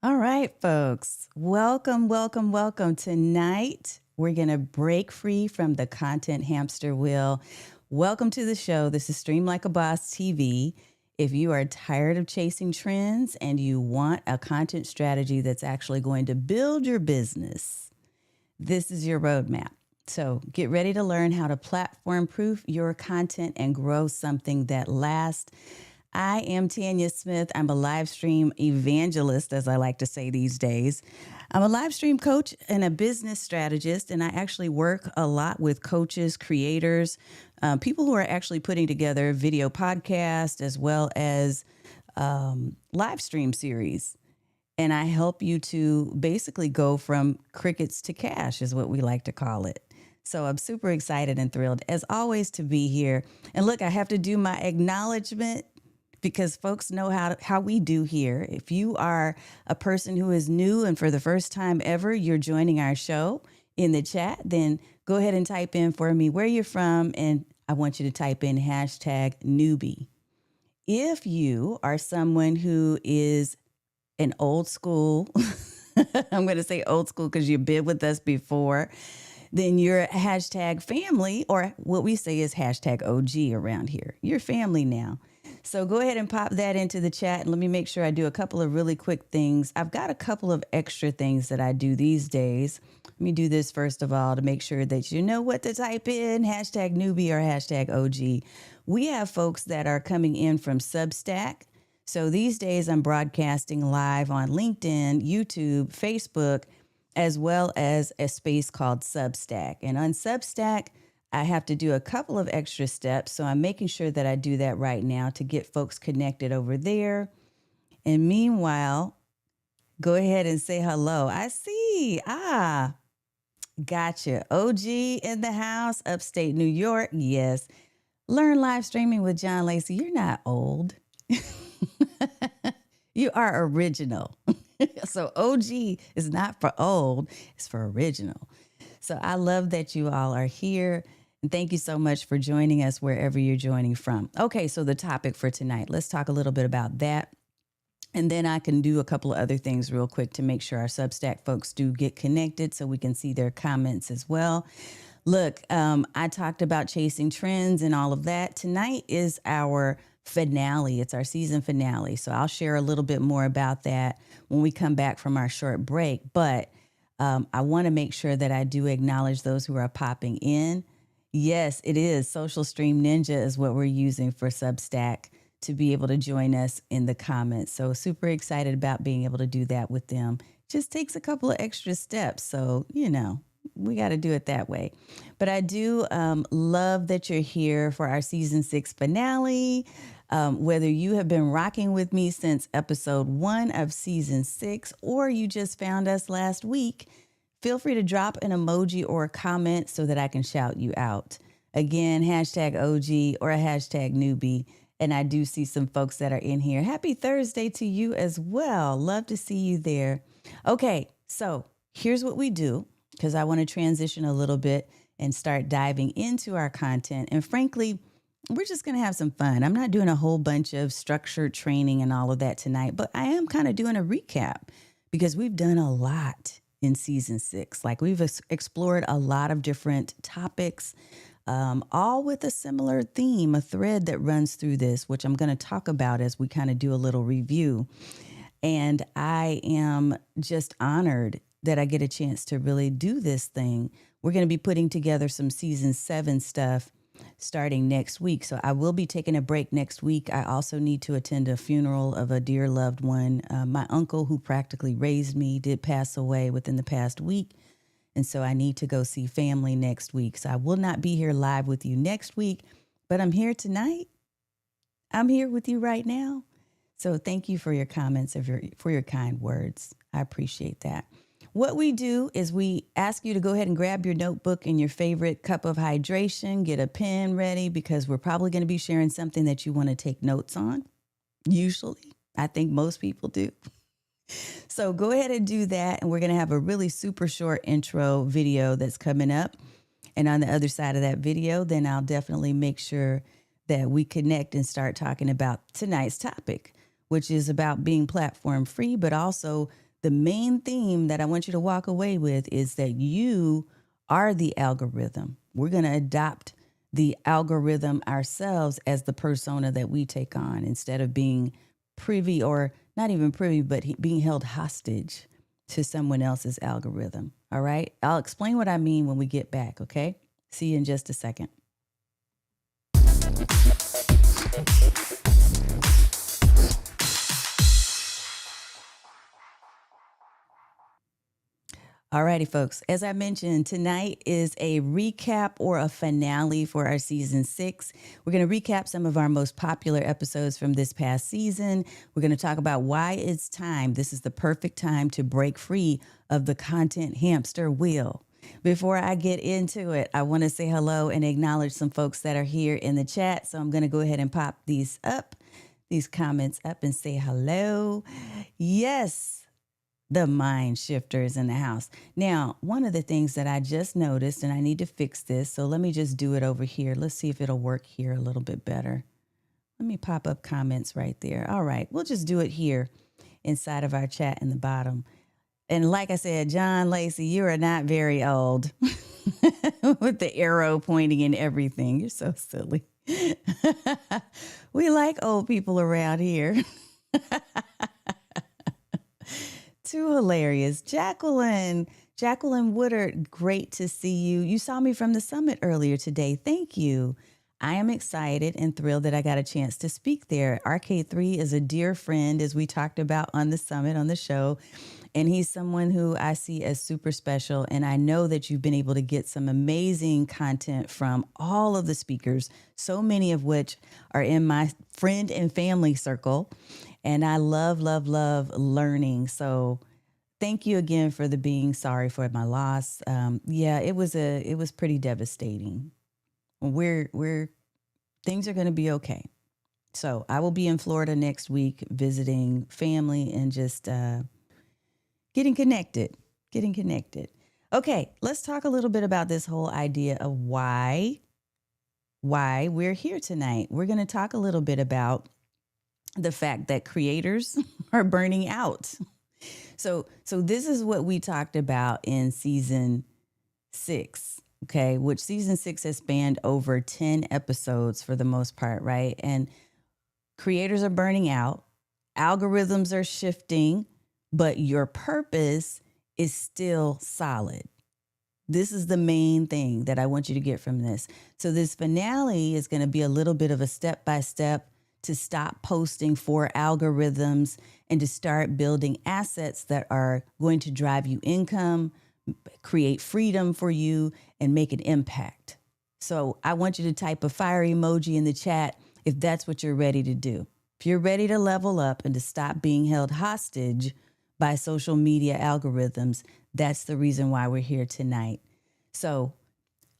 All right, folks. Welcome, welcome, welcome. Tonight, we're going to break free from the content hamster wheel. Welcome to the show. This is Stream Like a Boss TV. If you are tired of chasing trends and you want a content strategy that's actually going to build your business, this is your roadmap. So get ready to learn how to platform proof your content and grow something that lasts. I am Tanya Smith. I'm a live stream evangelist, as I like to say these days. I'm a live stream coach and a business strategist, and I actually work a lot with coaches, creators, people who are actually putting together video podcasts as well as live stream series. And I help you to basically go from crickets to cash, is what we like to call it. So I'm super excited and thrilled, as always, to be here. And look, I have to do my acknowledgement because folks know how we do here. If you are a person who is new and for the first time ever, you're joining our show in the chat, then go ahead and type in for me where you're from. And I want you to type in hashtag newbie. If you are someone who is an old school, I'm going to say old school because you've been with us before, then you're hashtag family, or what we say is hashtag OG around here. You're family now. So go ahead and pop that into the chat and let me make sure I do a couple of really quick things. I've got a couple of extra things that I do these days. Let me do this first of all to make sure that you know what to type in, hashtag newbie or hashtag OG. We have folks that are coming in from Substack. So these days I'm broadcasting live on LinkedIn, YouTube, Facebook, as well as a space called Substack. And on Substack, I have to do a couple of extra steps. So I'm making sure that I do that right now to get folks connected over there. And meanwhile, go ahead and say hello. I see. Gotcha. OG in the house, upstate New York. Yes. Learn live streaming with John Lacey. You're not old. You are original. So OG is not for old, it's for original. So I love that you all are here. And thank you so much for joining us wherever you're joining from. Okay, so the topic for tonight, let's talk a little bit about that. And then I can do a couple of other things real quick to make sure our Substack folks do get connected so we can see their comments as well. Look, I talked about chasing trends and all of that. Tonight is our finale. It's our season finale. So I'll share a little bit more about that when we come back from our short break. But I want to make sure that I do acknowledge those who are popping in. Yes, it is. Social Stream Ninja is what we're using for Substack to be able to join us in the comments. So super excited about being able to do that with them. Just takes a couple of extra steps. So, we got to do it that way. But I do love that you're here for our season 6 finale. Whether you have been rocking with me since episode 1 of season 6, or you just found us last week, feel free to drop an emoji or a comment so that I can shout you out. Again, hashtag OG or a hashtag newbie. And I do see some folks that are in here. Happy Thursday to you as well. Love to see you there. Okay, so here's what we do, because I want to transition a little bit and start diving into our content. And frankly, we're just going to have some fun. I'm not doing a whole bunch of structured training and all of that tonight, but I am kind of doing a recap because we've done a lot in season 6. Like we've explored a lot of different topics, all with a similar theme, a thread that runs through this, which I'm going to talk about as we kind of do a little review. And I am just honored that I get a chance to really do this thing. We're going to be putting together some season 7 stuff starting next week. So I will be taking a break next week. I also need to attend a funeral of a dear loved one. My uncle, who practically raised me, did pass away within the past week. And so I need to go see family next week. So I will not be here live with you next week, but I'm here tonight. I'm here with you right now. So thank you for your comments, for your kind words. I appreciate that. What we do is we ask you to go ahead and grab your notebook and your favorite cup of hydration, get a pen ready, because we're probably going to be sharing something that you want to take notes on. Usually, I think most people do. So go ahead and do that. And we're going to have a really super short intro video that's coming up. And on the other side of that video, then I'll definitely make sure that we connect and start talking about tonight's topic, which is about being platform free, but also the main theme that I want you to walk away with is that you are the algorithm. We're going to adopt the algorithm ourselves as the persona that we take on instead of being privy, or not even privy, but being held hostage to someone else's algorithm. All right. I'll explain what I mean when we get back. Okay. See you in just a second. Alrighty, folks. As I mentioned, tonight is a recap or a finale for our season 6. We're going to recap some of our most popular episodes from this past season. We're going to talk about why it's time. This is the perfect time to break free of the content hamster wheel. Before I get into it, I want to say hello and acknowledge some folks that are here in the chat. So I'm going to go ahead and pop these comments up and say hello. Yes. The mind shifter is in the house. Now, one of the things that I just noticed, and I need to fix this, so let me just do it over here. Let's see if it'll work here a little bit better. Let me pop up comments right there. All right, we'll just do it here inside of our chat in the bottom. And like I said, John Lacey, you are not very old with the arrow pointing and everything. You're so silly. We like old people around here. Too hilarious. Jacqueline Woodard, great to see you. You saw me from the summit earlier today. Thank you. I am excited and thrilled that I got a chance to speak there. RK3 is a dear friend, as we talked about on the summit on the show. And he's someone who I see as super special. And I know that you've been able to get some amazing content from all of the speakers, so many of which are in my friend and family circle. And I love learning. So thank you again for the being sorry for my loss. Yeah, it was pretty devastating. Things are going to be okay. So I will be in Florida next week visiting family and just getting connected. Okay, let's talk a little bit about this whole idea of why we're here tonight. We're going to talk a little bit about the fact that creators are burning out. So this is what we talked about in season 6, okay, which season 6 has spanned over 10 episodes for the most part, right? And creators are burning out, algorithms are shifting, but your purpose is still solid. This is the main thing that I want you to get from this. So this finale is going to be a little bit of a step-by-step to stop posting for algorithms and to start building assets that are going to drive you income, create freedom for you, and make an impact. So I want you to type a fire emoji in the chat if that's what you're ready to do. If you're ready to level up and to stop being held hostage by social media algorithms, that's the reason why we're here tonight. So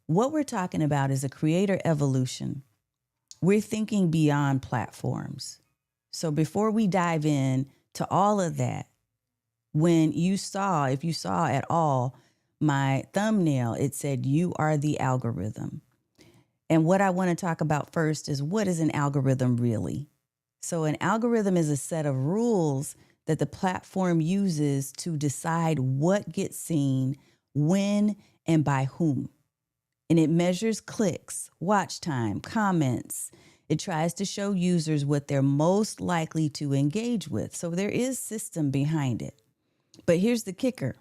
what we're talking about is a creator evolution. We're thinking beyond platforms. So before we dive in to all of that, if you saw at all my thumbnail, it said, "You are the algorithm." And what I want to talk about first is, what is an algorithm really? So an algorithm is a set of rules that the platform uses to decide what gets seen, when, and by whom. And it measures clicks, watch time, comments. It tries to show users what they're most likely to engage with. So there is system behind it. But here's the kicker.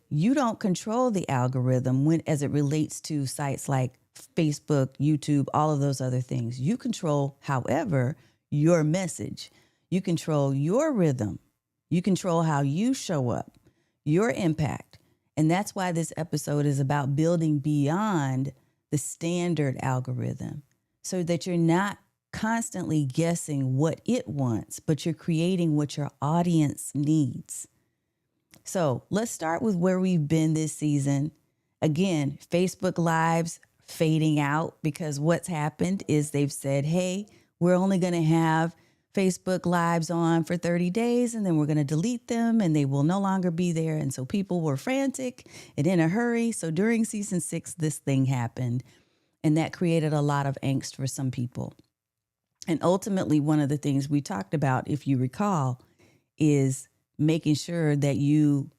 You don't control the algorithm as it relates to sites like Facebook, YouTube, all of those other things. You control, however, your message. You control your rhythm. You control how you show up, your impact. And that's why this episode is about building beyond the standard algorithm, so that you're not constantly guessing what it wants, but you're creating what your audience needs. So let's start with where we've been this season. Again, Facebook Lives fading out, because what's happened is they've said, hey, we're only going to have Facebook Lives on for 30 days, and then we're going to delete them and they will no longer be there. And so people were frantic and in a hurry. So during season 6, this thing happened, and that created a lot of angst for some people. And ultimately, one of the things we talked about, if you recall, is making sure that you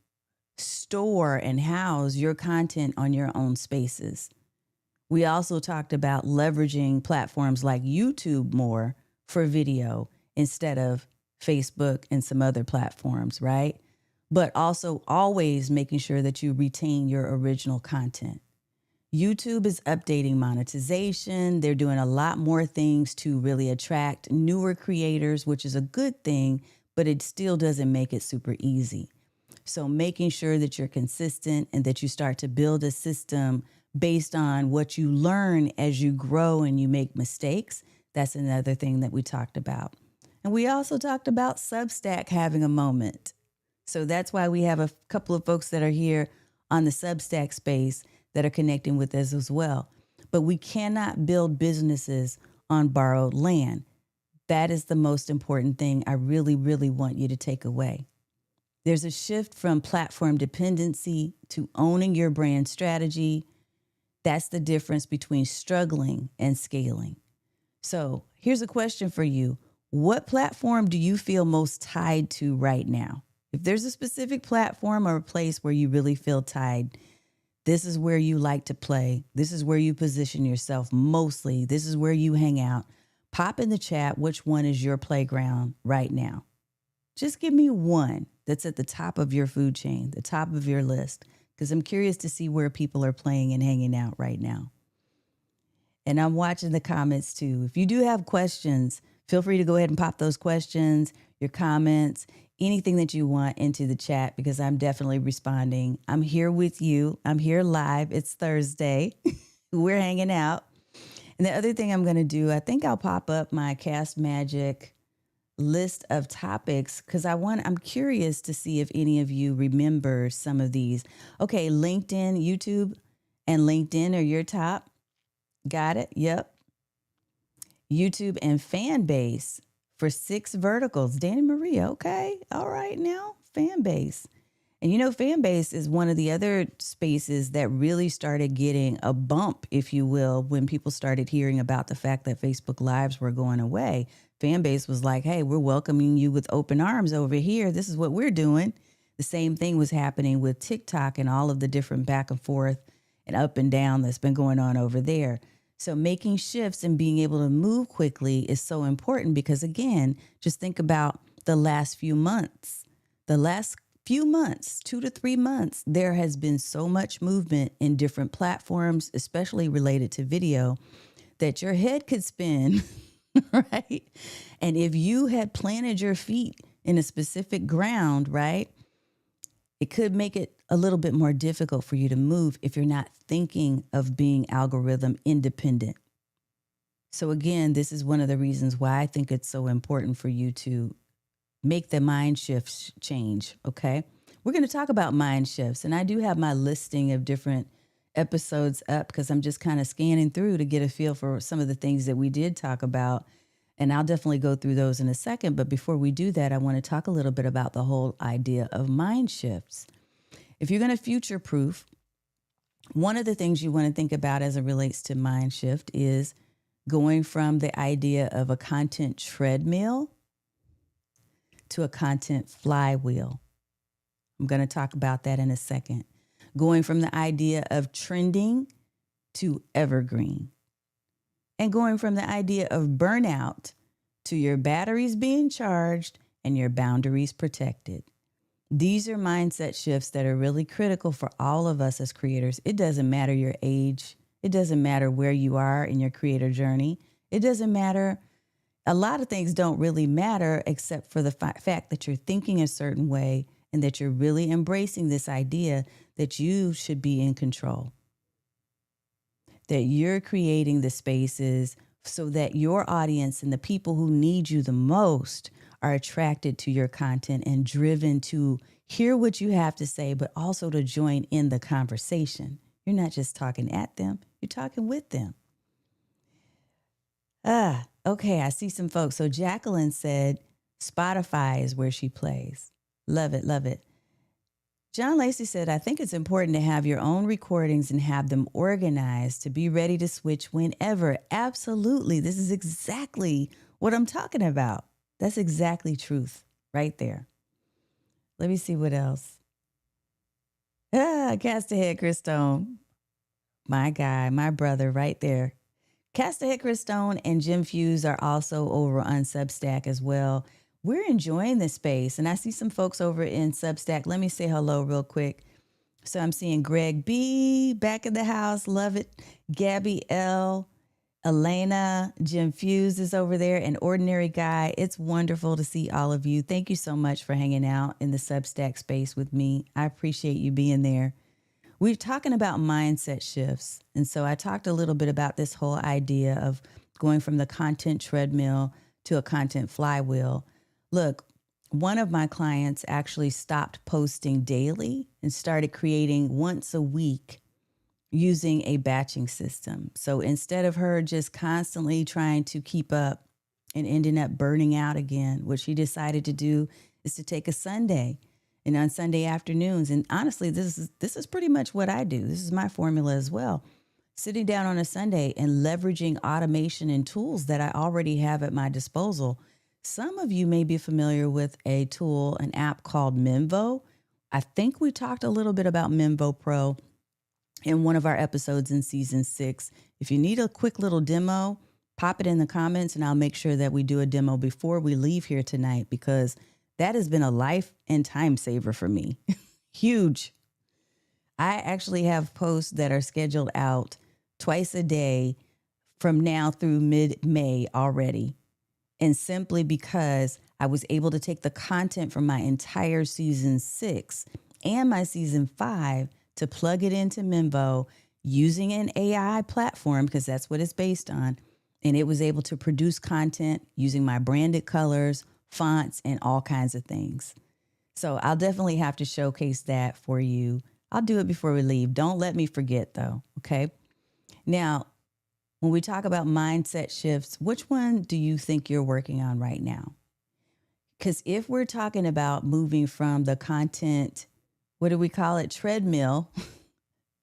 store and house your content on your own spaces. We also talked about leveraging platforms like YouTube more for video instead of Facebook and some other platforms, right? But also always making sure that you retain your original content. YouTube is updating monetization. They're doing a lot more things to really attract newer creators, which is a good thing, but it still doesn't make it super easy. So making sure that you're consistent and that you start to build a system based on what you learn as you grow and you make mistakes. That's another thing that we talked about. And we also talked about Substack having a moment. So that's why we have a couple of folks that are here on the Substack space that are connecting with us as well. But we cannot build businesses on borrowed land. That is the most important thing I really, really want you to take away. There's a shift from platform dependency to owning your brand strategy. That's the difference between struggling and scaling. So here's a question for you. What platform do you feel most tied to right now? If there's a specific platform or a place where you really feel tied, this is where you like to play. This is where you position yourself mostly. This is where you hang out. Pop in the chat which one is your playground right now. Just give me one that's at the top of your food chain, the top of your list, because I'm curious to see where people are playing and hanging out right now. And I'm watching the comments too. If you do have questions, feel free to go ahead and pop those questions, your comments, anything that you want into the chat, because I'm definitely responding. I'm here with you. I'm here live. It's Thursday. We're hanging out. And the other thing I'm going to do, I think I'll pop up my Cast Magic list of topics because I'm curious to see if any of you remember some of these. Okay, LinkedIn, YouTube, and LinkedIn are your top. Got it? Yep. YouTube and fan base for 6 verticals. Danny Maria, okay. All right now, fan base. And you know, fan base is one of the other spaces that really started getting a bump, if you will, when people started hearing about the fact that Facebook Lives were going away. Fan base was like, hey, we're welcoming you with open arms over here. This is what we're doing. The same thing was happening with TikTok and all of the different back and forth and up and down that's been going on over there. So making shifts and being able to move quickly is so important because, again, just think about the last few months. The last few months, 2 to 3 months, there has been so much movement in different platforms, especially related to video, that your head could spin, right? And if you had planted your feet in a specific ground, right, it could make it a little bit more difficult for you to move if you're not thinking of being algorithm independent. So again, this is one of the reasons why I think it's so important for you to make the mind shift change, okay? We're going to talk about mind shifts, and I do have my listing of different episodes up because I'm just kind of scanning through to get a feel for some of the things that we did talk about, and I'll definitely go through those in a second. But before we do that, I want to talk a little bit about the whole idea of mind shifts. If you're going to future-proof, one of the things you want to think about as it relates to mind shift is going from the idea of a content treadmill to a content flywheel. I'm going to talk about that in a second. Going from the idea of trending to evergreen. And going from the idea of burnout to your batteries being charged and your boundaries protected. These are mindset shifts that are really critical for all of us as creators. It doesn't matter your age. It doesn't matter where you are in your creator journey. It doesn't matter. A lot of things don't really matter except for the fact that you're thinking a certain way and that you're really embracing this idea that you should be in control. That you're creating the spaces so that your audience and the people who need you the most are attracted to your content and driven to hear what you have to say, but also to join in the conversation. You're not just talking at them, you're talking with them. Okay, I see some folks. So Jacqueline said Spotify is where she plays. Love it, love it. John Lacey said, I think it's important to have your own recordings and have them organized to be ready to switch whenever. Absolutely. This is exactly what I'm talking about. That's exactly truth right there. Let me see what else. Cast ahead, Chris Stone. My guy, my brother right there. Cast ahead, Chris Stone and Jim Fuse are also over on Substack as well. We're enjoying this space. And I see some folks over in Substack. Let me say hello real quick. So I'm seeing Greg B back in the house. Love it. Gabby L. Elena, Jim Fuse is over there, an ordinary guy. It's wonderful to see all of you. Thank you so much for hanging out in the Substack space with me. I appreciate you being there. We're talking about mindset shifts. And so I talked a little bit about this whole idea of going from the content treadmill to a content flywheel. Look, one of my clients actually stopped posting daily and started creating once a week using a batching system. So instead of her just constantly trying to keep up and ending up burning out again, what she decided to do is to take a Sunday and on Sunday afternoons. And honestly, this is pretty much what I do. This is my formula as well. Sitting down on a Sunday and leveraging automation and tools that I already have at my disposal. Some of you may be familiar with a tool, an app called Menvo. I think we talked a little bit about Menvo Pro in one of our episodes in season 6. If you need a quick little demo, pop it in the comments and I'll make sure that we do a demo before we leave here tonight, because that has been a life and time saver for me. Huge. I actually have posts that are scheduled out twice a day from now through mid-May already. And simply because I was able to take the content from my entire season 6 and my season 5 to plug it into Menvo using an AI platform, because that's what it's based on. And it was able to produce content using my branded colors, fonts, and all kinds of things. So I'll definitely have to showcase that for you. I'll do it before we leave. Don't let me forget though, okay? Now, when we talk about mindset shifts, which one do you think you're working on right now? Because if we're talking about moving from the content, what do we call it, treadmill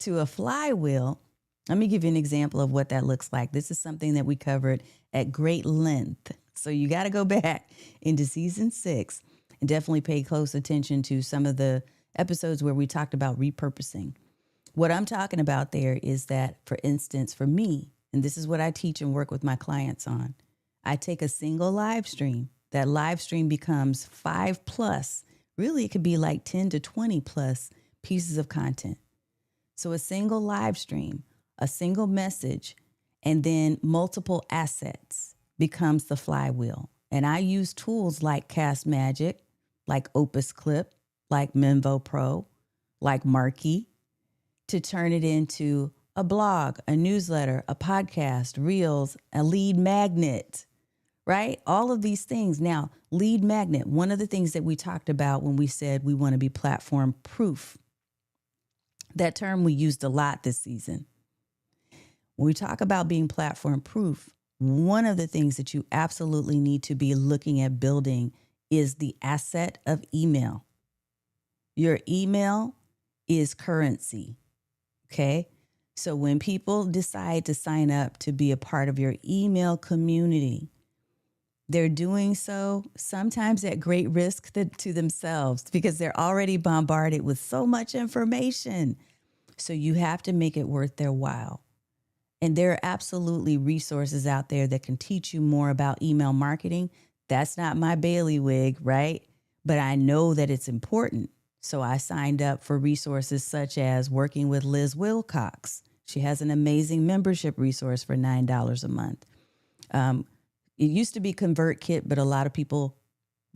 to a flywheel, let me give you an example of what that looks like. This is something that we covered at great length. So you got to go back into season 6 and definitely pay close attention to some of the episodes where we talked about repurposing. What I'm talking about there is that, for instance, for me, and this is what I teach and work with my clients on, I take a single live stream. That live stream becomes 5 plus. Really, it could be like 10 to 20 plus pieces of content. So a single live stream, a single message, and then multiple assets becomes the flywheel. And I use tools like Cast Magic, like Opus Clip, like Menvo Pro, like Markey, to turn it into a blog, a newsletter, a podcast, reels, a lead magnet, right? All of these things. Now, lead magnet, one of the things that we talked about when we said we want to be platform proof. That term we used a lot this season. When we talk about being platform proof, one of the things that you absolutely need to be looking at building is the asset of email. Your email is currency, okay? So when people decide to sign up to be a part of your email community, they're doing so sometimes at great risk to themselves, because they're already bombarded with so much information. So you have to make it worth their while. And there are absolutely resources out there that can teach you more about email marketing. That's not my bailiwick, right? But I know that it's important. So I signed up for resources such as working with Liz Wilcox. She has an amazing membership resource for $9 a month. It used to be ConvertKit, but a lot of people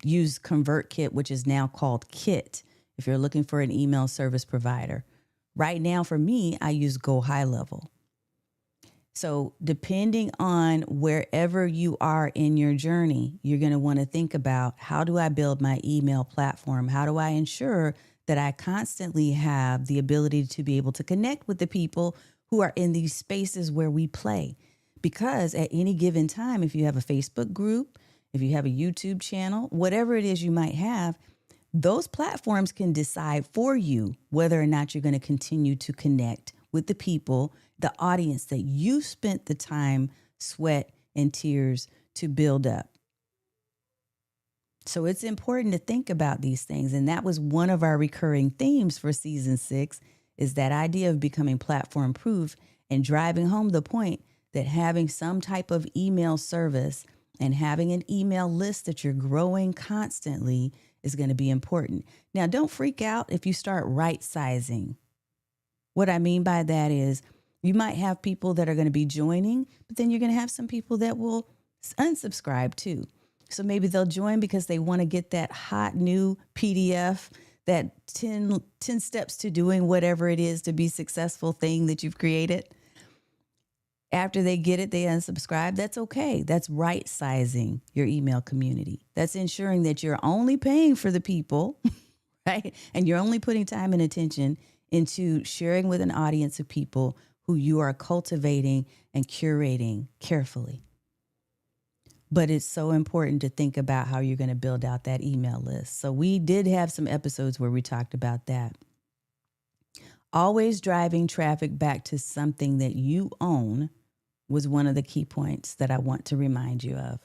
use ConvertKit, which is now called Kit, if you're looking for an email service provider. Right now, for me, I use Go High Level. So depending on wherever you are in your journey, you're going to want to think about, how do I build my email platform? How do I ensure that I constantly have the ability to be able to connect with the people who are in these spaces where we play? Because at any given time, if you have a Facebook group, if you have a YouTube channel, whatever it is you might have, those platforms can decide for you whether or not you're going to continue to connect with the people, the audience that you spent the time, sweat, and tears to build up. So it's important to think about these things. And that was one of our recurring themes for season 6, is that idea of becoming platform proof and driving home the point that having some type of email service and having an email list that you're growing constantly is going to be important. Now, don't freak out if you start right sizing. What I mean by that is you might have people that are going to be joining, but then you're going to have some people that will unsubscribe too. So maybe they'll join because they want to get that hot new PDF, that 10 steps to doing whatever it is to be successful thing that you've created. After they get it, they unsubscribe. That's okay. That's right sizing your email community. That's ensuring that you're only paying for the people, right? And you're only putting time and attention into sharing with an audience of people who you are cultivating and curating carefully. But it's so important to think about how you're going to build out that email list. So we did have some episodes where we talked about that. Always driving traffic back to something that you own was one of the key points that I want to remind you of.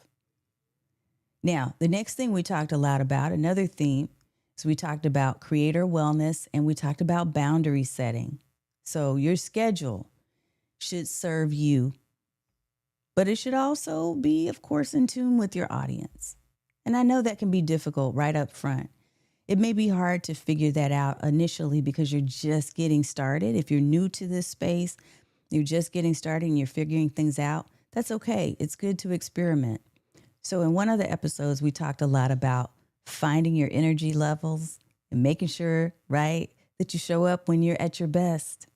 Now, the next thing we talked a lot about, another theme, is we talked about creator wellness and we talked about boundary setting. So your schedule should serve you, but it should also be, of course, in tune with your audience. And I know that can be difficult right up front. It may be hard to figure that out initially because you're just getting started. If you're new to this space, you're just getting started and you're figuring things out, that's okay. It's good to experiment. So in one of the episodes, we talked a lot about finding your energy levels and making sure, right, that you show up when you're at your best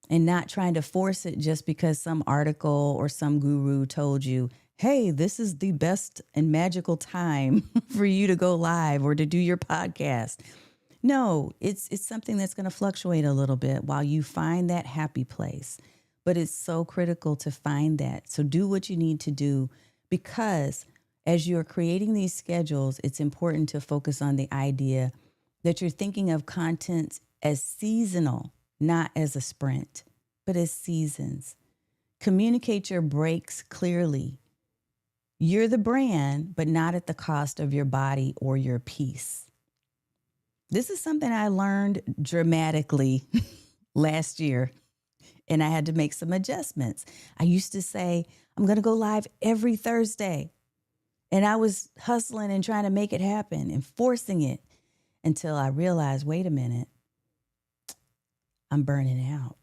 and not trying to force it just because some article or some guru told you, hey, this is the best and magical time for you to go live or to do your podcast. No, it's something that's going to fluctuate a little bit while you find that happy place. But it's so critical to find that. So do what you need to do, because as you're creating these schedules, it's important to focus on the idea that you're thinking of content as seasonal, not as a sprint, but as seasons. Communicate your breaks clearly. You're the brand, but not at the cost of your body or your peace. This is something I learned dramatically last year, and I had to make some adjustments. I used to say, I'm going to go live every Thursday. And I was hustling and trying to make it happen and forcing it until I realized, wait a minute, I'm burning out.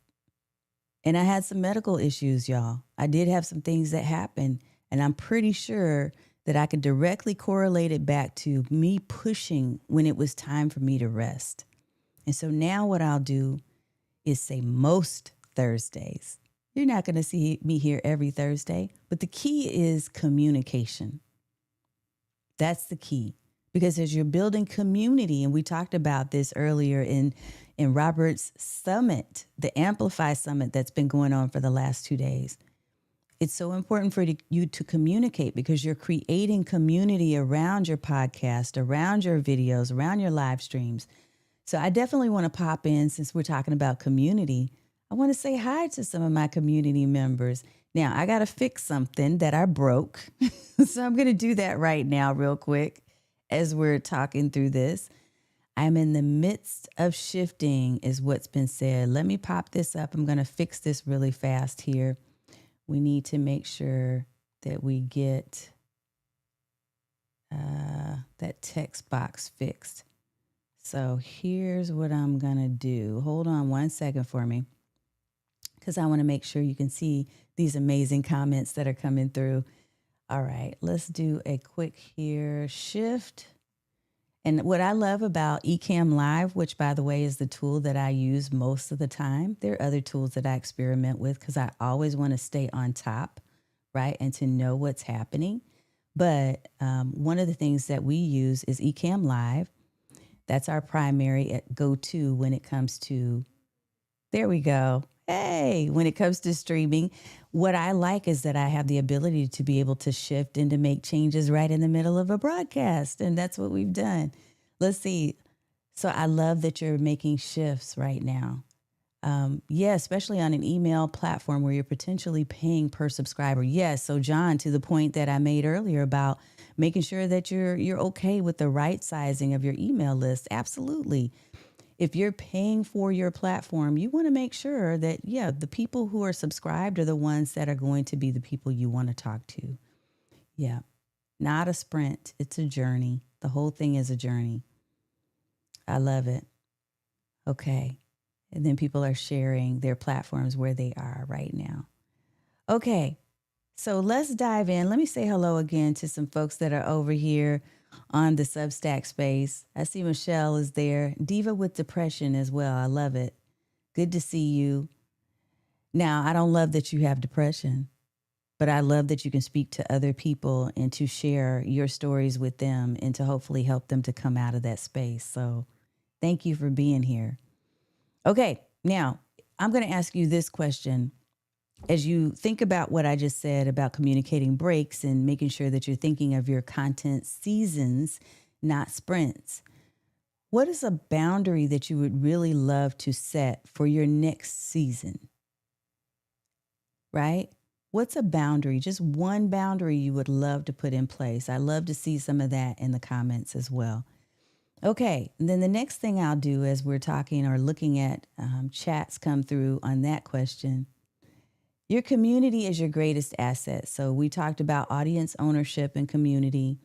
And I had some medical issues, y'all. I did have some things that happened, and I'm pretty sure that I could directly correlate it back to me pushing when it was time for me to rest. And so now what I'll do is say most Thursdays. You're not going to see me here every Thursday, but the key is communication. That's the key. Because as you're building community, and we talked about this earlier in Robert's summit, the Amplify Summit that's been going on for the last 2 days, it's so important for you to communicate, because you're creating community around your podcast, around your videos, around your live streams. So I definitely want to pop in, since we're talking about community. I want to say hi to some of my community members. Now, I got to fix something that I broke. So I'm going to do that right now real quick as we're talking through this. I'm in the midst of shifting is what's been said. Let me pop this up. I'm going to fix this really fast here. We need to make sure that we get that text box fixed. So here's what I'm going to do. Hold on 1 second for me, because I want to make sure you can see these amazing comments that are coming through. All right, let's do a quick here shift. And what I love about Ecamm Live, which by the way is the tool that I use most of the time, there are other tools that I experiment with because I always want to stay on top, right? And to know what's happening. But one of the things that we use is Ecamm Live. That's our primary go-to when it comes to, there we go. Hey, when it comes to streaming, what I like is that I have the ability to be able to shift and to make changes right in the middle of a broadcast. And that's what we've done. Let's see. So I love that you're making shifts right now. Yeah, especially on an email platform where you're potentially paying per subscriber. Yes. So John, to the point that I made earlier about making sure that you're okay with the right sizing of your email list. Absolutely. If you're paying for your platform, you want to make sure that, yeah, the people who are subscribed are the ones that are going to be the people you want to talk to. Yeah. Not a sprint. It's a journey. The whole thing is a journey. I love it. Okay. And then people are sharing their platforms where they are right now. Okay. So let's dive in. Let me say hello again to some folks that are over here on the Substack space. I see Michelle is there. Diva with depression as well. I love it. Good to see you. Now, I don't love that you have depression, but I love that you can speak to other people and to share your stories with them and to hopefully help them to come out of that space. So thank you for being here. Okay, now I'm going to ask you this question. As you think about what I just said about communicating breaks and making sure that you're thinking of your content seasons, not sprints, what is a boundary that you would really love to set for your next season? Right? What's a boundary? Just one boundary you would love to put in place. I love to see some of that in the comments as well. Okay, and then the next thing I'll do as we're talking or looking at chats come through on that question. Your community is your greatest asset. So we talked about audience ownership and community,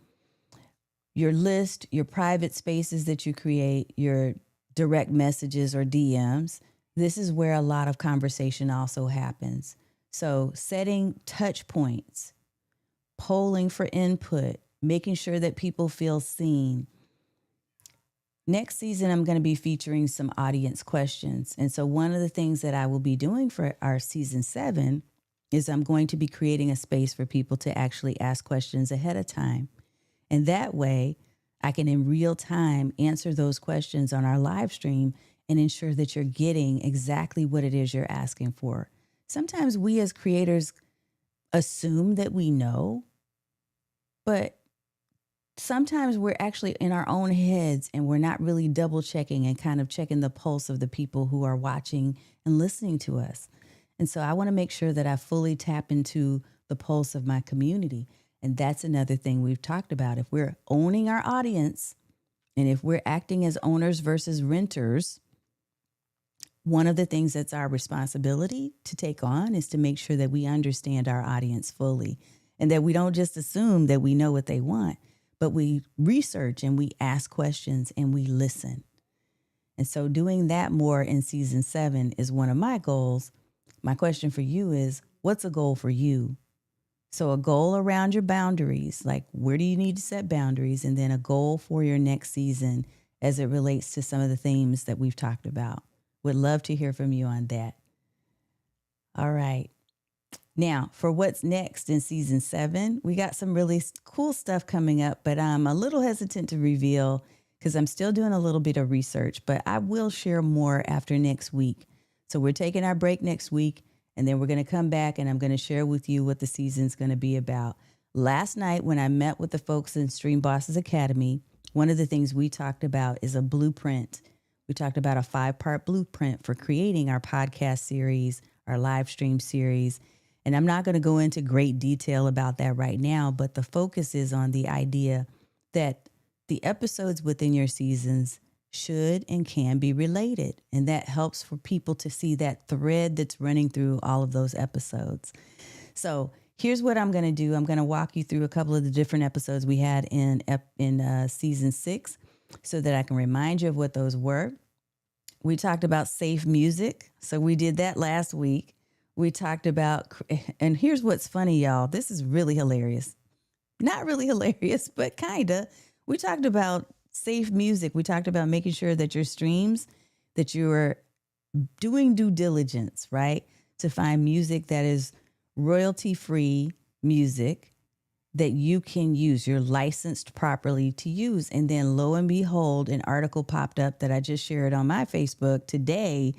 your list, your private spaces that you create, your direct messages or DMs. This is where a lot of conversation also happens. So setting touch points, polling for input, making sure that people feel seen. Next season, I'm going to be featuring some audience questions. And so one of the things that I will be doing for our season 7 is I'm going to be creating a space for people to actually ask questions ahead of time. And that way I can in real time answer those questions on our live stream and ensure that you're getting exactly what it is you're asking for. Sometimes we as creators assume that we know, but sometimes we're actually in our own heads and we're not really double checking and kind of checking the pulse of the people who are watching and listening to us. And so I want to make sure that I fully tap into the pulse of my community. And that's another thing we've talked about. If we're owning our audience and if we're acting as owners versus renters, one of the things that's our responsibility to take on is to make sure that we understand our audience fully and that we don't just assume that we know what they want, but we research and we ask questions and we listen. And so doing that more in season 7 is one of my goals. My question for you is, what's a goal for you? So a goal around your boundaries, like where do you need to set boundaries? And then a goal for your next season as it relates to some of the themes that we've talked about. Would love to hear from you on that. All right. Now, for what's next in season 7, we got some really cool stuff coming up, but I'm a little hesitant to reveal because I'm still doing a little bit of research, but I will share more after next week. So we're taking our break next week, and then we're going to come back and I'm going to share with you what the season's going to be about. Last night, when I met with the folks in Stream Bosses Academy, one of the things we talked about is a blueprint. We talked about a 5-part blueprint for creating our podcast series, our live stream series. And I'm not going to go into great detail about that right now, but the focus is on the idea that the episodes within your seasons should and can be related. And that helps for people to see that thread that's running through all of those episodes. So here's what I'm going to do. I'm going to walk you through a couple of the different episodes we had in season 6 so that I can remind you of what those were. We talked about safe music. So we did that last week. We talked about, and here's what's funny, y'all. This is really hilarious. Not really hilarious, but kind of. We talked about safe music. We talked about making sure that your streams, that you are doing due diligence, right? To find music that is royalty-free music that you can use, you're licensed properly to use. And then lo and behold, an article popped up that I just shared on my Facebook today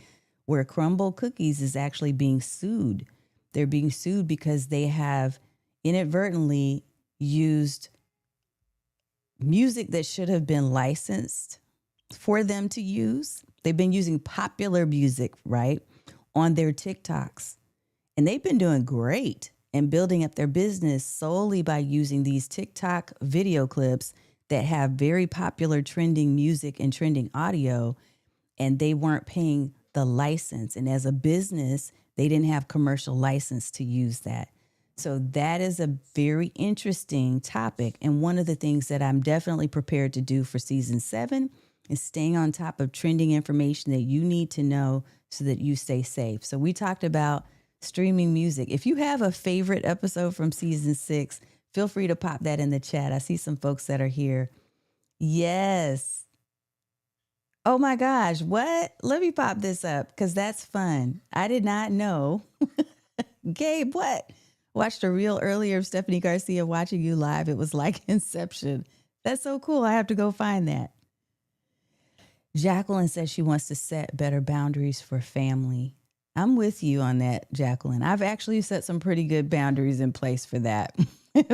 where Crumble Cookies is actually being sued. They're being sued because they have inadvertently used music that should have been licensed for them to use. They've been using popular music, right, on their TikToks. And they've been doing great and building up their business solely by using these TikTok video clips that have very popular trending music and trending audio. And they weren't paying the license. And as a business, they didn't have commercial license to use that. So that is a very interesting topic. And one of the things that I'm definitely prepared to do for season 7 is staying on top of trending information that you need to know so that you stay safe. So we talked about streaming music. If you have a favorite episode from season 6, feel free to pop that in the chat. I see some folks that are here. Yes. Oh my gosh, what? Let me pop this up because that's fun. I did not know. Gabe, what? Watched a reel earlier of Stephanie Garcia watching you live. It was like Inception. That's so cool. I have to go find that. Jacqueline says she wants to set better boundaries for family. I'm with you on that, Jacqueline. I've actually set some pretty good boundaries in place for that.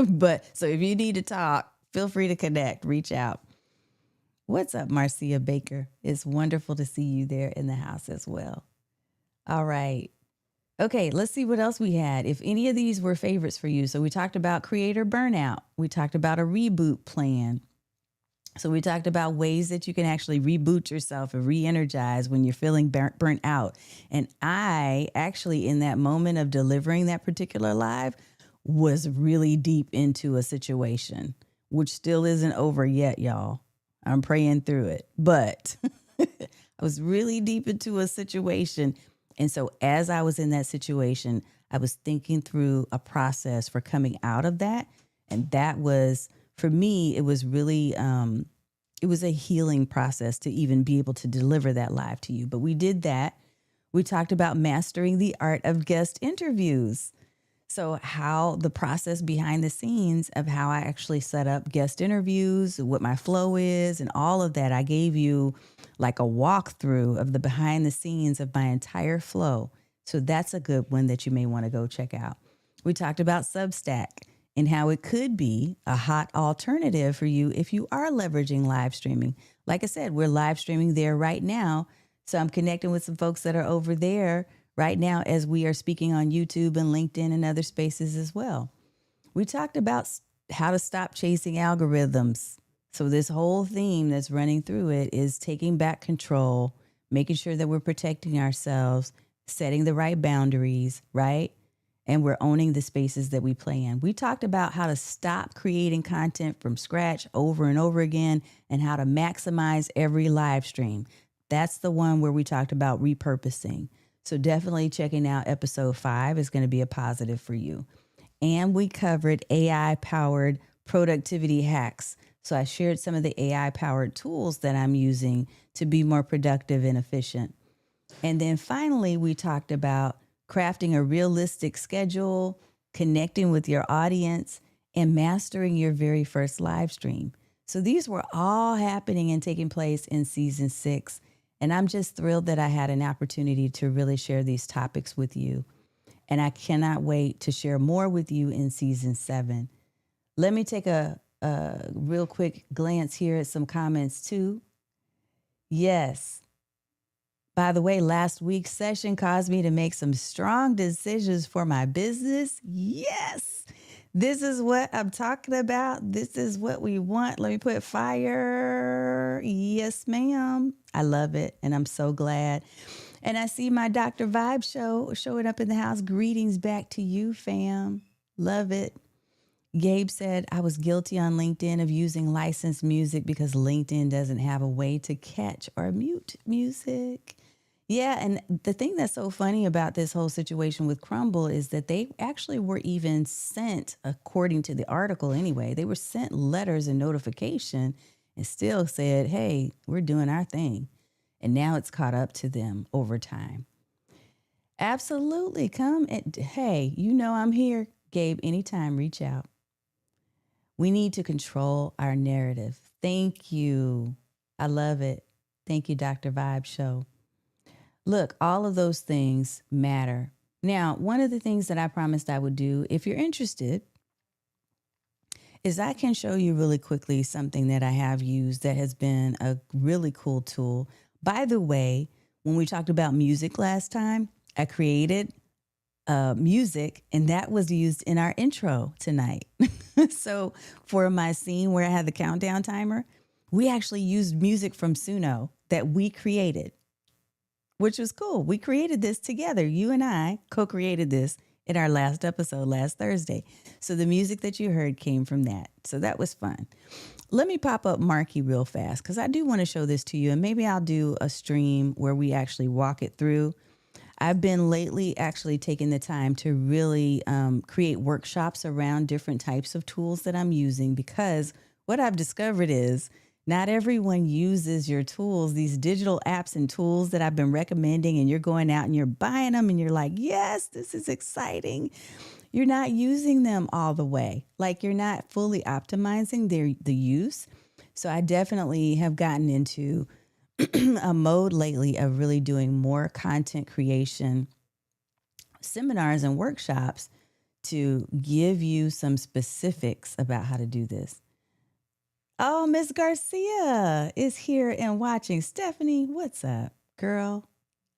But so if you need to talk, feel free to connect, reach out. What's up, Marcia Baker? It's wonderful to see you there in the house as well. All right. Okay, let's see what else we had. If any of these were favorites for you. So we talked about creator burnout. We talked about a reboot plan. So we talked about ways that you can actually reboot yourself and re-energize when you're feeling burnt out. And I actually, in that moment of delivering that particular live, was really deep into a situation, which still isn't over yet, y'all. I'm praying through it. But I was really deep into a situation. And so as I was in that situation, I was thinking through a process for coming out of that. And that was, for me, it was really, it was a healing process to even be able to deliver that live to you. But we did that. We talked about mastering the art of guest interviews. So how the process behind the scenes of how I actually set up guest interviews, what my flow is, and all of that. I gave you like a walkthrough of the behind the scenes of my entire flow. So that's a good one that you may want to go check out. We talked about Substack and how it could be a hot alternative for you if you are leveraging live streaming. Like I said, we're live streaming there right now. So I'm connecting with some folks that are over there right now as we are speaking on YouTube and LinkedIn and other spaces as well. We talked about how to stop chasing algorithms. So this whole theme that's running through it is taking back control, making sure that we're protecting ourselves, setting the right boundaries, right? And we're owning the spaces that we play in. We talked about how to stop creating content from scratch over and over again and how to maximize every live stream. That's the one where we talked about repurposing. So definitely checking out episode 5 is going to be a positive for you. And we covered AI-powered productivity hacks. So I shared some of the AI-powered tools that I'm using to be more productive and efficient. And then finally, we talked about crafting a realistic schedule, connecting with your audience, and mastering your very first live stream. So these were all happening and taking place in season 6. And I'm just thrilled that I had an opportunity to really share these topics with you. And I cannot wait to share more with you in season 7. Let me take a real quick glance here at some comments too. Yes. By the way, last week's session caused me to make some strong decisions for my business. Yes. This is what I'm talking about. This is what we want. Let me put fire. Yes, ma'am. I love it. And I'm so glad. And I see my Dr. Vibe show showing up in the house. Greetings back to you, fam. Love it. Gabe said, I was guilty on LinkedIn of using licensed music because LinkedIn doesn't have a way to catch or mute music. Yeah, and the thing that's so funny about this whole situation with Crumble is that they actually were even sent, according to the article anyway, they were sent letters and notification and still said, hey, we're doing our thing. And now it's caught up to them over time. Absolutely. Come and, hey, you know I'm here. Gabe, anytime, reach out. We need to control our narrative. Thank you. I love it. Thank you, Dr. Vibe Show. Look, all of those things matter. Now, one of the things that I promised I would do, if you're interested, is I can show you really quickly something that I have used that has been a really cool tool. By the way, when we talked about music last time, I created music and that was used in our intro tonight. So for my scene where I had the countdown timer, we actually used music from Suno that we created, which was cool. We created this together. You and I co-created this in our last episode last Thursday. So the music that you heard came from that. So that was fun. Let me pop up Marky real fast because I do want to show this to you. And maybe I'll do a stream where we actually walk it through. I've been lately actually taking the time to really create workshops around different types of tools that I'm using, because what I've discovered is not everyone uses your tools, these digital apps and tools that I've been recommending, and you're going out and you're buying them and you're like, yes, this is exciting. You're not using them all the way. Like you're not fully optimizing the use. So I definitely have gotten into a mode lately of really doing more content creation seminars and workshops to give you some specifics about how to do this. Oh, Miss Garcia is here and watching. Stephanie, what's up, girl?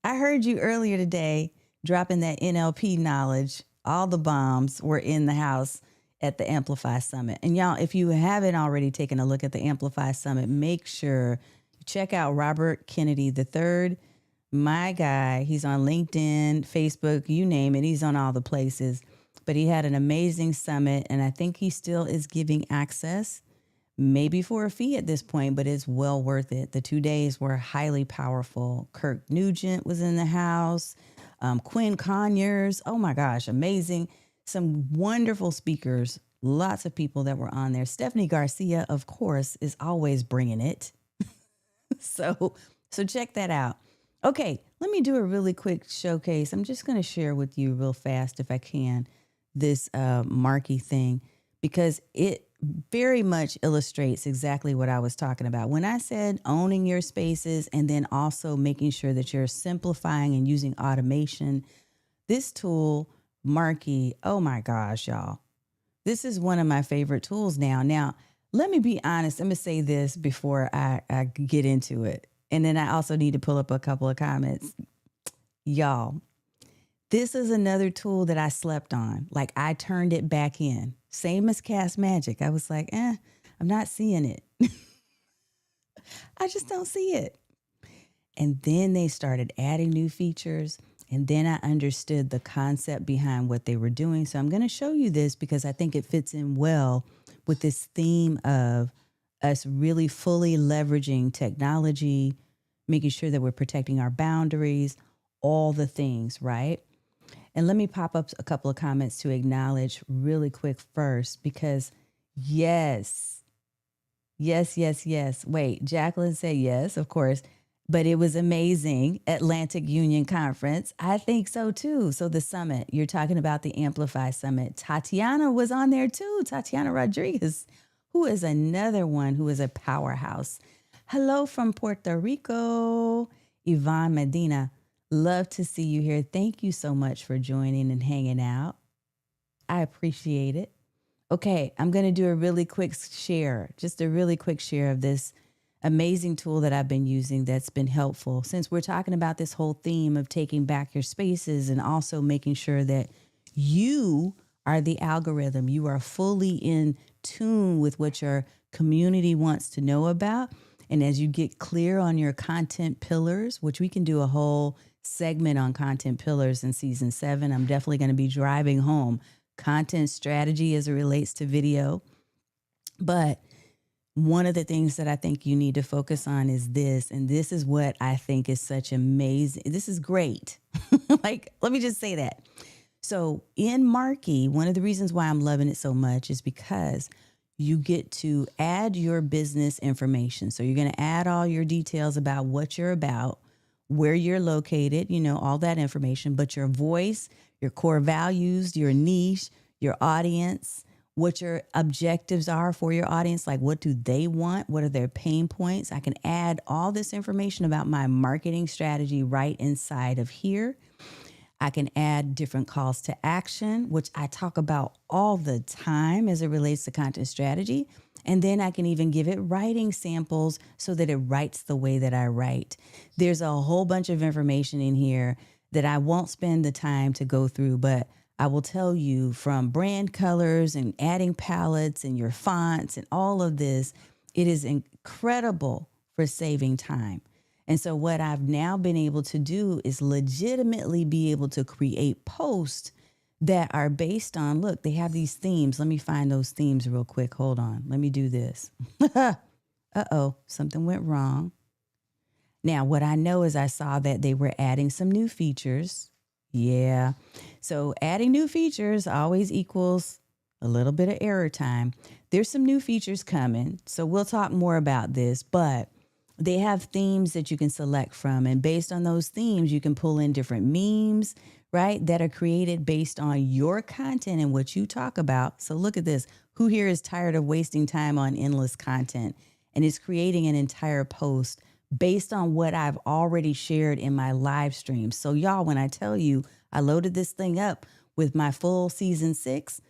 I heard you earlier today dropping that NLP knowledge. All the bombs were in the house at the Amplify Summit. And y'all, if you haven't already taken a look at the Amplify Summit, make sure you check out Robert Kennedy III. My guy, he's on LinkedIn, Facebook, you name it. He's on all the places. But he had an amazing summit, and I think he still is giving access, maybe for a fee at this point, but it's well worth it. The 2 days were highly powerful. Kirk Nugent was in the house. Quinn Conyers. Oh my gosh, amazing. Some wonderful speakers. Lots of people that were on there. Stephanie Garcia, of course, is always bringing it. So check that out. Okay, let me do a really quick showcase. I'm just going to share with you real fast, if I can, this Marky thing, because it very much illustrates exactly what I was talking about. When I said owning your spaces and then also making sure that you're simplifying and using automation, this tool, Marky, oh my gosh, y'all. This is one of my favorite tools now. Now, let me be honest. I'm going to say this before I get into it. And then I also need to pull up a couple of comments. Y'all, this is another tool that I slept on. Like I turned it back in. Same as Cast Magic. I was like, I'm not seeing it. I just don't see it. And then they started adding new features. And then I understood the concept behind what they were doing. So I'm going to show you this because I think it fits in well with this theme of us really fully leveraging technology, making sure that we're protecting our boundaries, all the things, right? And let me pop up a couple of comments to acknowledge really quick first, because yes. Wait, Jacqueline said yes, of course, but it was amazing. Atlantic Union Conference. I think so too. So the summit, you're talking about the Amplify Summit. Tatiana was on there too. Tatiana Rodriguez, who is another one who is a powerhouse. Hello from Puerto Rico, Yvonne Medina. Love to see you here. Thank you so much for joining and hanging out. I appreciate it. Okay, I'm going to do a really quick share, just a really quick share of this amazing tool that I've been using that's been helpful. Since we're talking about this whole theme of taking back your spaces and also making sure that you are the algorithm, you are fully in tune with what your community wants to know about. And as you get clear on your content pillars, which we can do a whole segment on content pillars in season 7, I'm definitely going to be driving home content strategy as it relates to video. But one of the things that I think you need to focus on is this. And this is what I think is such amazing. This is great. Like, let me just say that. So in Marky, one of the reasons why I'm loving it so much is because you get to add your business information. So you're going to add all your details about what you're about, where you're located, all that information, but your voice, your core values, your niche, your audience, what your objectives are for your audience, like what do they want? What are their pain points? I can add all this information about my marketing strategy right inside of here. I can add different calls to action, which I talk about all the time as it relates to content strategy. And then I can even give it writing samples so that it writes the way that I write. There's a whole bunch of information in here that I won't spend the time to go through, but I will tell you, from brand colors and adding palettes and your fonts and all of this, it is incredible for saving time. And so what I've now been able to do is legitimately be able to create posts that are based on, look, they have these themes. Let me find those themes real quick. Hold on. Let me do this. Uh-oh, something went wrong. Now, what I know is I saw that they were adding some new features. Yeah. So adding new features always equals a little bit of error time. There's some new features coming. So we'll talk more about this, but they have themes that you can select from. And based on those themes, you can pull in different memes, right, that are created based on your content and what you talk about. So look at this. Who here is tired of wasting time on endless content and is creating an entire post based on what I've already shared in my live stream? So y'all, when I tell you I loaded this thing up with my full season 6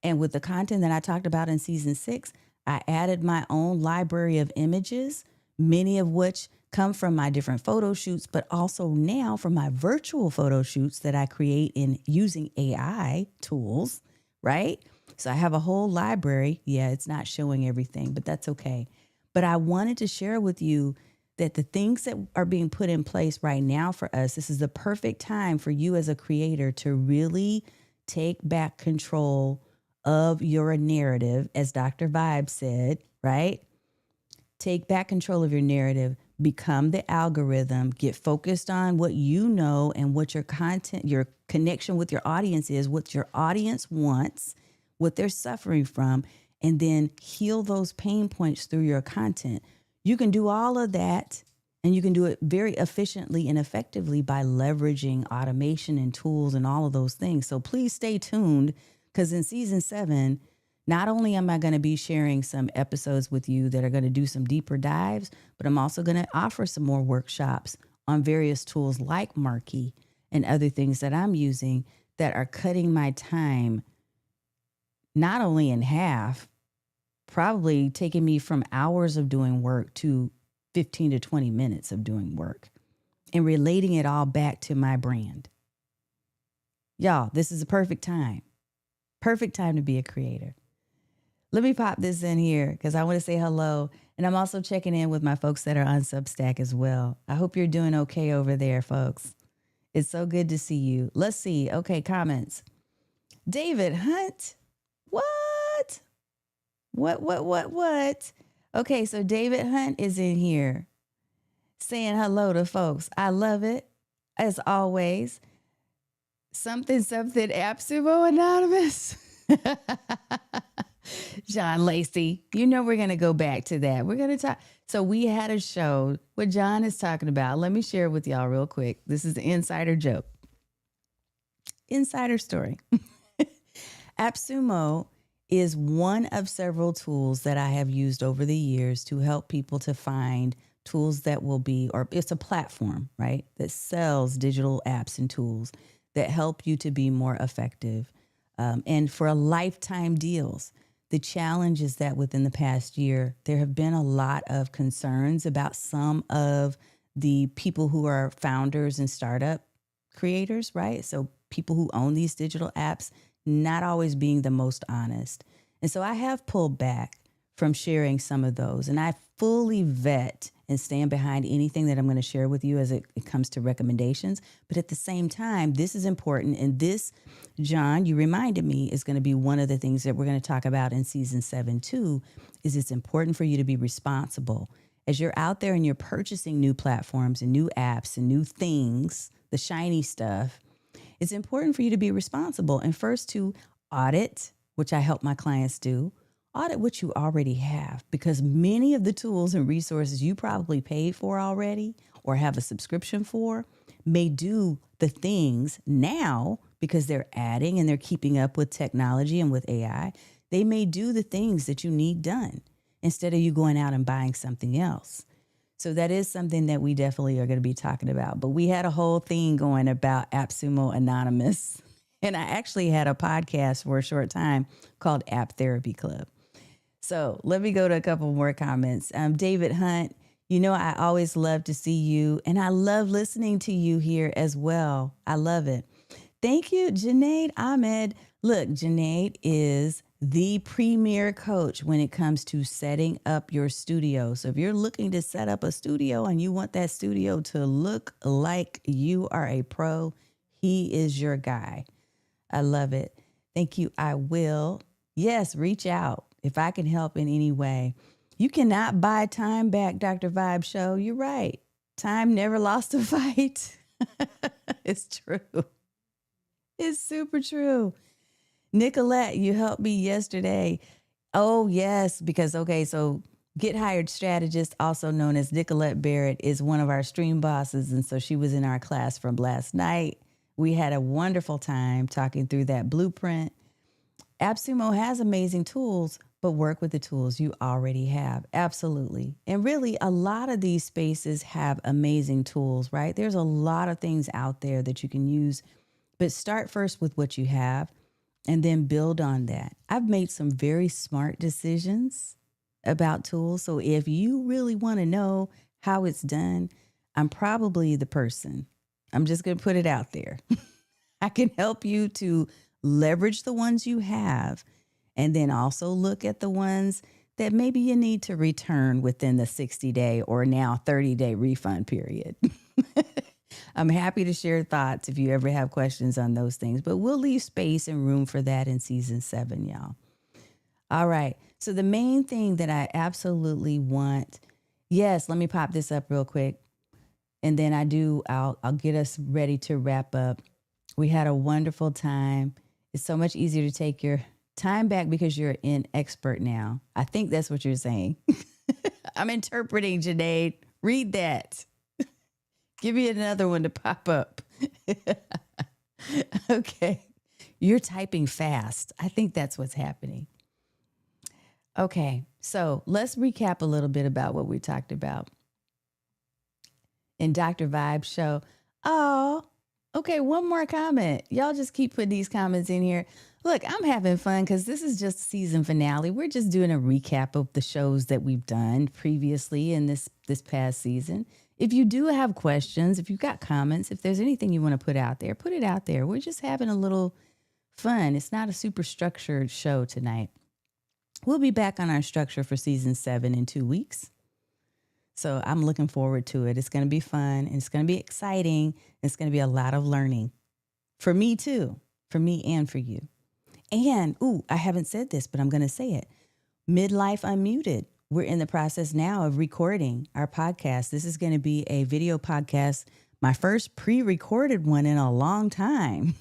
and with the content that I talked about in season 6, I added my own library of images, many of which come from my different photo shoots, but also now from my virtual photo shoots that I create in using AI tools, right? So I have a whole library. Yeah, it's not showing everything, but that's okay. But I wanted to share with you that the things that are being put in place right now for us, this is the perfect time for you as a creator to really take back control of your narrative, as Dr. Vibe said, right? Take back control of your narrative, become the algorithm, get focused on what you know and what your content, your connection with your audience is, what your audience wants, what they're suffering from, and then heal those pain points through your content. You can do all of that, and you can do it very efficiently and effectively by leveraging automation and tools and all of those things. So please stay tuned, because in season 7, not only am I going to be sharing some episodes with you that are going to do some deeper dives, but I'm also going to offer some more workshops on various tools like Marquee and other things that I'm using that are cutting my time not only in half, probably taking me from hours of doing work to 15 to 20 minutes of doing work and relating it all back to my brand. Y'all, this is a perfect time to be a creator. Let me pop this in here because I want to say hello. And I'm also checking in with my folks that are on Substack as well. I hope you're doing okay over there, folks. It's so good to see you. Let's see. Okay, comments. David Hunt. What? What? Okay, so David Hunt is in here saying hello to folks. I love it. As always. Something AppSumo Anonymous. John Lacey, you know we're going to go back to that. We're going to talk. So we had a show, what John is talking about. Let me share it with y'all real quick. This is the insider joke. Insider story. AppSumo is one of several tools that I have used over the years to help people to find tools that will be, or it's a platform, right, that sells digital apps and tools that help you to be more effective. And for lifetime deals. The challenge is that within the past year, there have been a lot of concerns about some of the people who are founders and startup creators, right? So people who own these digital apps, not always being the most honest. And so I have pulled back from sharing some of those, and I fully vet and stand behind anything that I'm going to share with you as it comes to recommendations. But at the same time, this is important. And this, John, you reminded me, is going to be one of the things that we're going to talk about in season 7 too, is it's important for you to be responsible. As you're out there and you're purchasing new platforms and new apps and new things, the shiny stuff, it's important for you to be responsible and first to audit, which I help my clients do. Audit what you already have, because many of the tools and resources you probably paid for already or have a subscription for may do the things now because they're adding and they're keeping up with technology and with AI. They may do the things that you need done instead of you going out and buying something else. So that is something that we definitely are going to be talking about. But we had a whole thing going about AppSumo Anonymous. And I actually had a podcast for a short time called App Therapy Club. So let me go to a couple more comments. David Hunt, I always love to see you, and I love listening to you here as well. I love it. Thank you, Janaid Ahmed. Look, Janaid is the premier coach when it comes to setting up your studio. So if you're looking to set up a studio and you want that studio to look like you are a pro, he is your guy. I love it. Thank you. I will. Yes, reach out if I can help in any way. You cannot buy time back, Dr. Vibe Show. You're right. Time never lost a fight. It's true. It's super true. Nicolette, you helped me yesterday. Oh, yes, because, okay, so Get Hired Strategist, also known as Nicolette Barrett, is one of our stream bosses. And so she was in our class from last night. We had a wonderful time talking through that blueprint. AppSumo has amazing tools, but work with the tools you already have. Absolutely. And really, a lot of these spaces have amazing tools, right? There's a lot of things out there that you can use, but start first with what you have and then build on that. I've made some very smart decisions about tools. So if you really want to know how it's done, I'm probably the person. I'm just going to put it out there. I can help you to leverage the ones you have and then also look at the ones that maybe you need to return within the 60-day or now 30-day refund period. I'm happy to share thoughts if you ever have questions on those things, but we'll leave space and room for that in season 7, y'all. All right. So the main thing that I absolutely want, yes, let me pop this up real quick. And then I'll get us ready to wrap up. We had a wonderful time. It's so much easier to take your time back because you're an expert now. I think that's what you're saying. I'm interpreting, Janae. Read that. Give me another one to pop up. Okay. You're typing fast. I think that's what's happening. Okay. So let's recap a little bit about what we talked about in Dr. Vibe Show. Oh, okay. One more comment. Y'all just keep putting these comments in here. Look, I'm having fun because this is just season finale. We're just doing a recap of the shows that we've done previously in this past season. If you do have questions, if you've got comments, if there's anything you want to put out there, put it out there. We're just having a little fun. It's not a super structured show tonight. We'll be back on our structure for season 7 in 2 weeks. So I'm looking forward to it. It's going to be fun and it's going to be exciting. It's going to be a lot of learning for me too, for me and for you. And, I haven't said this, but I'm going to say it. Midlife Unmuted. We're in the process now of recording our podcast. This is going to be a video podcast, my first pre-recorded one in a long time.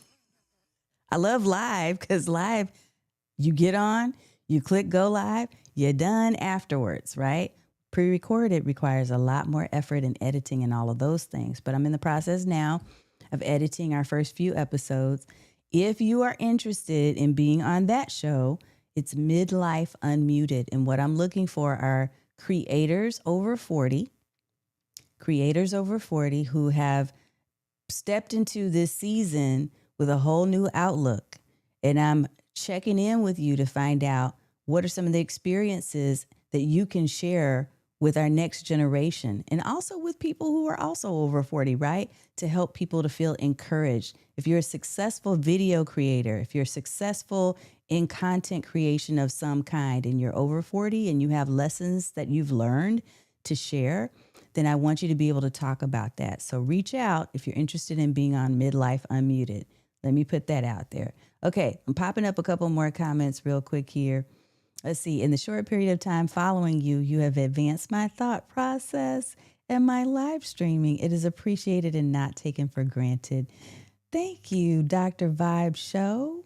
I love live because live, you get on, you click go live, you're done afterwards, right? Pre-recorded requires a lot more effort and editing and all of those things. But I'm in the process now of editing our first few episodes. If you are interested in being on that show, it's Midlife Unmuted. And what I'm looking for are creators over 40 who have stepped into this season with a whole new outlook. And I'm checking in with you to find out what are some of the experiences that you can share with our next generation and also with people who are also over 40, right? To help people to feel encouraged. If you're a successful video creator, if you're successful in content creation of some kind and you're over 40 and you have lessons that you've learned to share, then I want you to be able to talk about that. So reach out if you're interested in being on Midlife Unmuted. Let me put that out there. Okay, I'm popping up a couple more comments real quick here. Let's see. In the short period of time following you, you have advanced my thought process and my live streaming. It is appreciated and not taken for granted. Thank you, Dr. Vibe Show.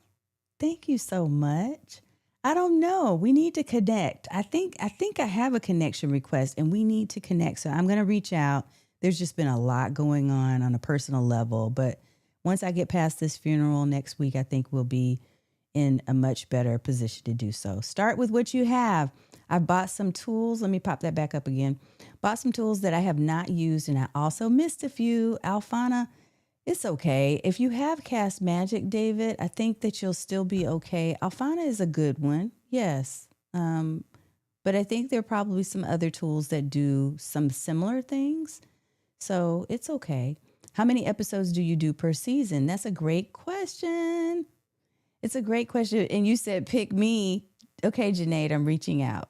Thank you so much. I don't know. We need to connect. I think I have a connection request and we need to connect. So I'm going to reach out. There's just been a lot going on a personal level. But once I get past this funeral next week, I think we'll be in a much better position to do so. Start with what you have. I bought some tools. Let me pop that back up again. Bought some tools that I have not used, and I also missed a few. Alfana, it's okay. If you have Cast Magic, David, I think that you'll still be okay. Alfana is a good one. Yes. But I think there are probably some other tools that do some similar things. So it's okay. How many episodes do you do per season? That's a great question. It's a great question. And you said pick me. Okay, Janae, I'm reaching out.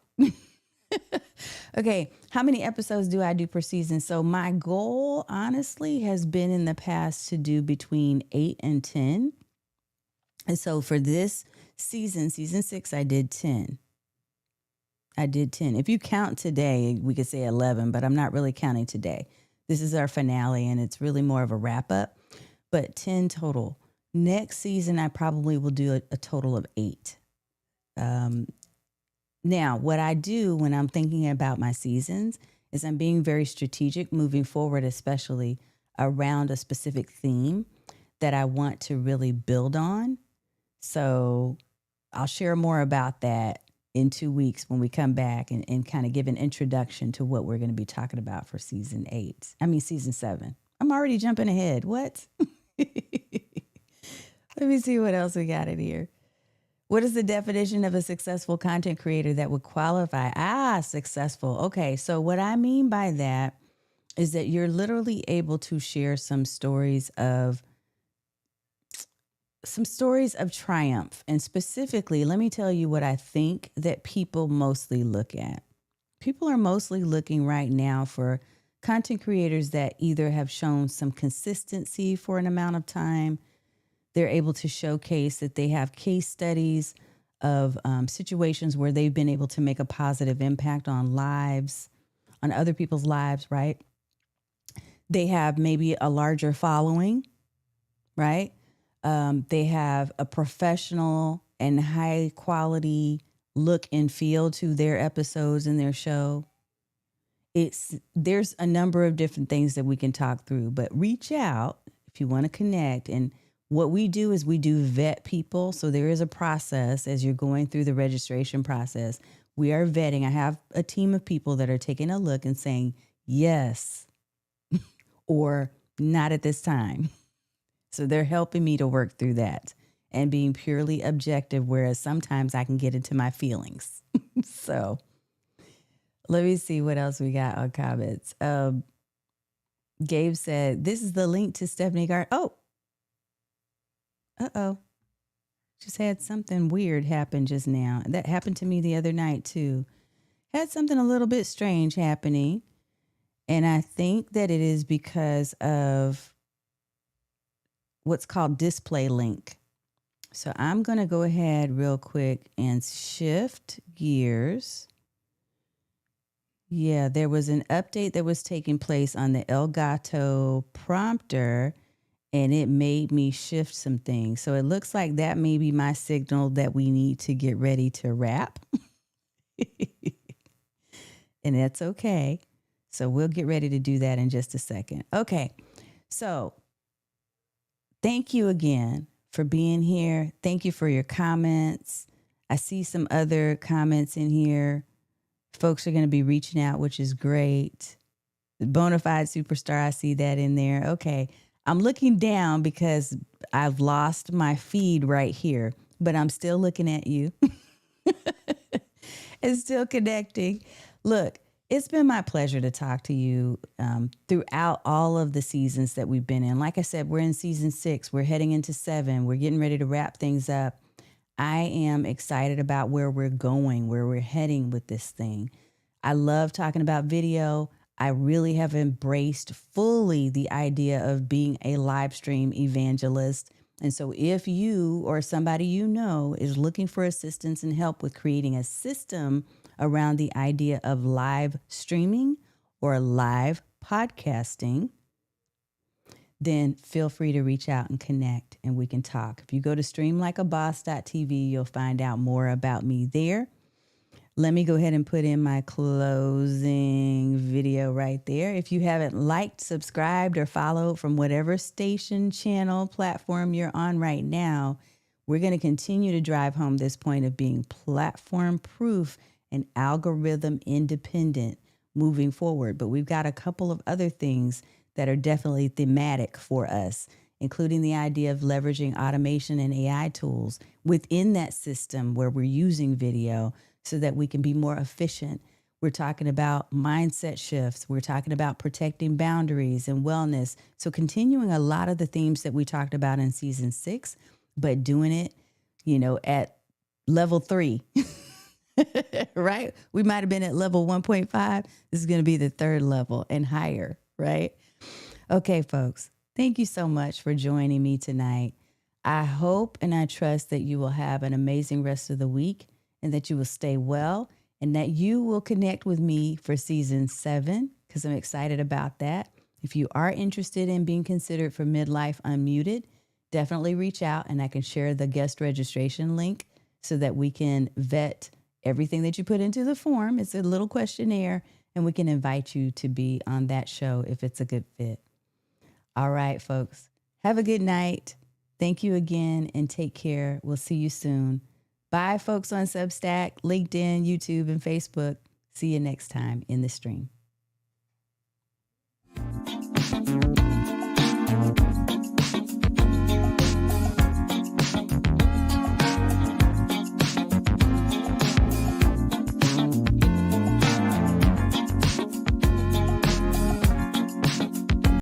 Okay, how many episodes do I do per season? So my goal, honestly, has been in the past to do between 8 and 10. And so for this season, season 6, I did 10. I did 10. If you count today, we could say 11, but I'm not really counting today. This is our finale, and it's really more of a wrap up, but 10 total. Next season, I probably will do a total of 8. Now, what I do when I'm thinking about my seasons is I'm being very strategic moving forward, especially around a specific theme that I want to really build on. So I'll share more about that in 2 weeks when we come back and kind of give an introduction to what we're going to be talking about for season 7. I'm already jumping ahead. What? Let me see what else we got in here. What is the definition of a successful content creator that would qualify? Successful. Okay. So what I mean by that is that you're literally able to share some stories of triumph. And specifically, let me tell you what I think that people mostly look at. People are mostly looking right now for content creators that either have shown some consistency for an amount of time. They're able to showcase that they have case studies of situations where they've been able to make a positive impact on other people's lives, right? They have maybe a larger following, right? They have a professional and high quality look and feel to their episodes and their show. There's a number of different things that we can talk through, but reach out if you want to connect. And what we do is we do vet people. So there is a process as you're going through the registration process. We are vetting. I have a team of people that are taking a look and saying, yes, or not at this time. So they're helping me to work through that and being purely objective, whereas sometimes I can get into my feelings. So let me see what else we got on comments. Gabe said, this is the link to Stephanie Gard. Oh, just had something weird happen just now. That happened to me the other night too. Had something a little bit strange happening. And I think that it is because of what's called display link. So I'm going to go ahead real quick and shift gears. Yeah, there was an update that was taking place on the Elgato prompter, and it made me shift some things. So it looks like that may be my signal that we need to get ready to wrap. And that's okay. So we'll get ready to do that in just a second. Okay, so thank you again for being here. Thank you for your comments. I see some other comments in here. Folks are going to be reaching out, which is great. The Bonafide Superstar, I see that in there. Okay. I'm looking down because I've lost my feed right here, but I'm still looking at you. And still connecting. Look, it's been my pleasure to talk to you throughout all of the seasons that we've been in. Like I said, we're in season 6. We're heading into 7. We're getting ready to wrap things up. I am excited about where we're going, where we're heading with this thing. I love talking about video. I really have embraced fully the idea of being a live stream evangelist. And so if you or somebody you know is looking for assistance and help with creating a system around the idea of live streaming or live podcasting, then feel free to reach out and connect and we can talk. If you go to streamlikeaboss.tv, you'll find out more about me there. Let me go ahead and put in my closing video right there. If you haven't liked, subscribed, or followed from whatever station, channel, platform you're on right now, we're going to continue to drive home this point of being platform proof and algorithm independent moving forward. But we've got a couple of other things that are definitely thematic for us, including the idea of leveraging automation and AI tools within that system where we're using video so that we can be more efficient. We're talking about mindset shifts. We're talking about protecting boundaries and wellness. So continuing a lot of the themes that we talked about in season 6, but doing it, at level 3, right? We might have been at level 1.5. This is going to be the third level and higher, right? Okay, folks, thank you so much for joining me tonight. I hope and I trust that you will have an amazing rest of the week and that you will stay well and that you will connect with me for season 7 because I'm excited about that. If you are interested in being considered for Midlife Unmuted, definitely reach out and I can share the guest registration link so that we can vet everything that you put into the form. It's a little questionnaire and we can invite you to be on that show if it's a good fit. All right, folks, have a good night. Thank you again and take care. We'll see you soon. Bye, folks on Substack, LinkedIn, YouTube, and Facebook. See you next time in the stream.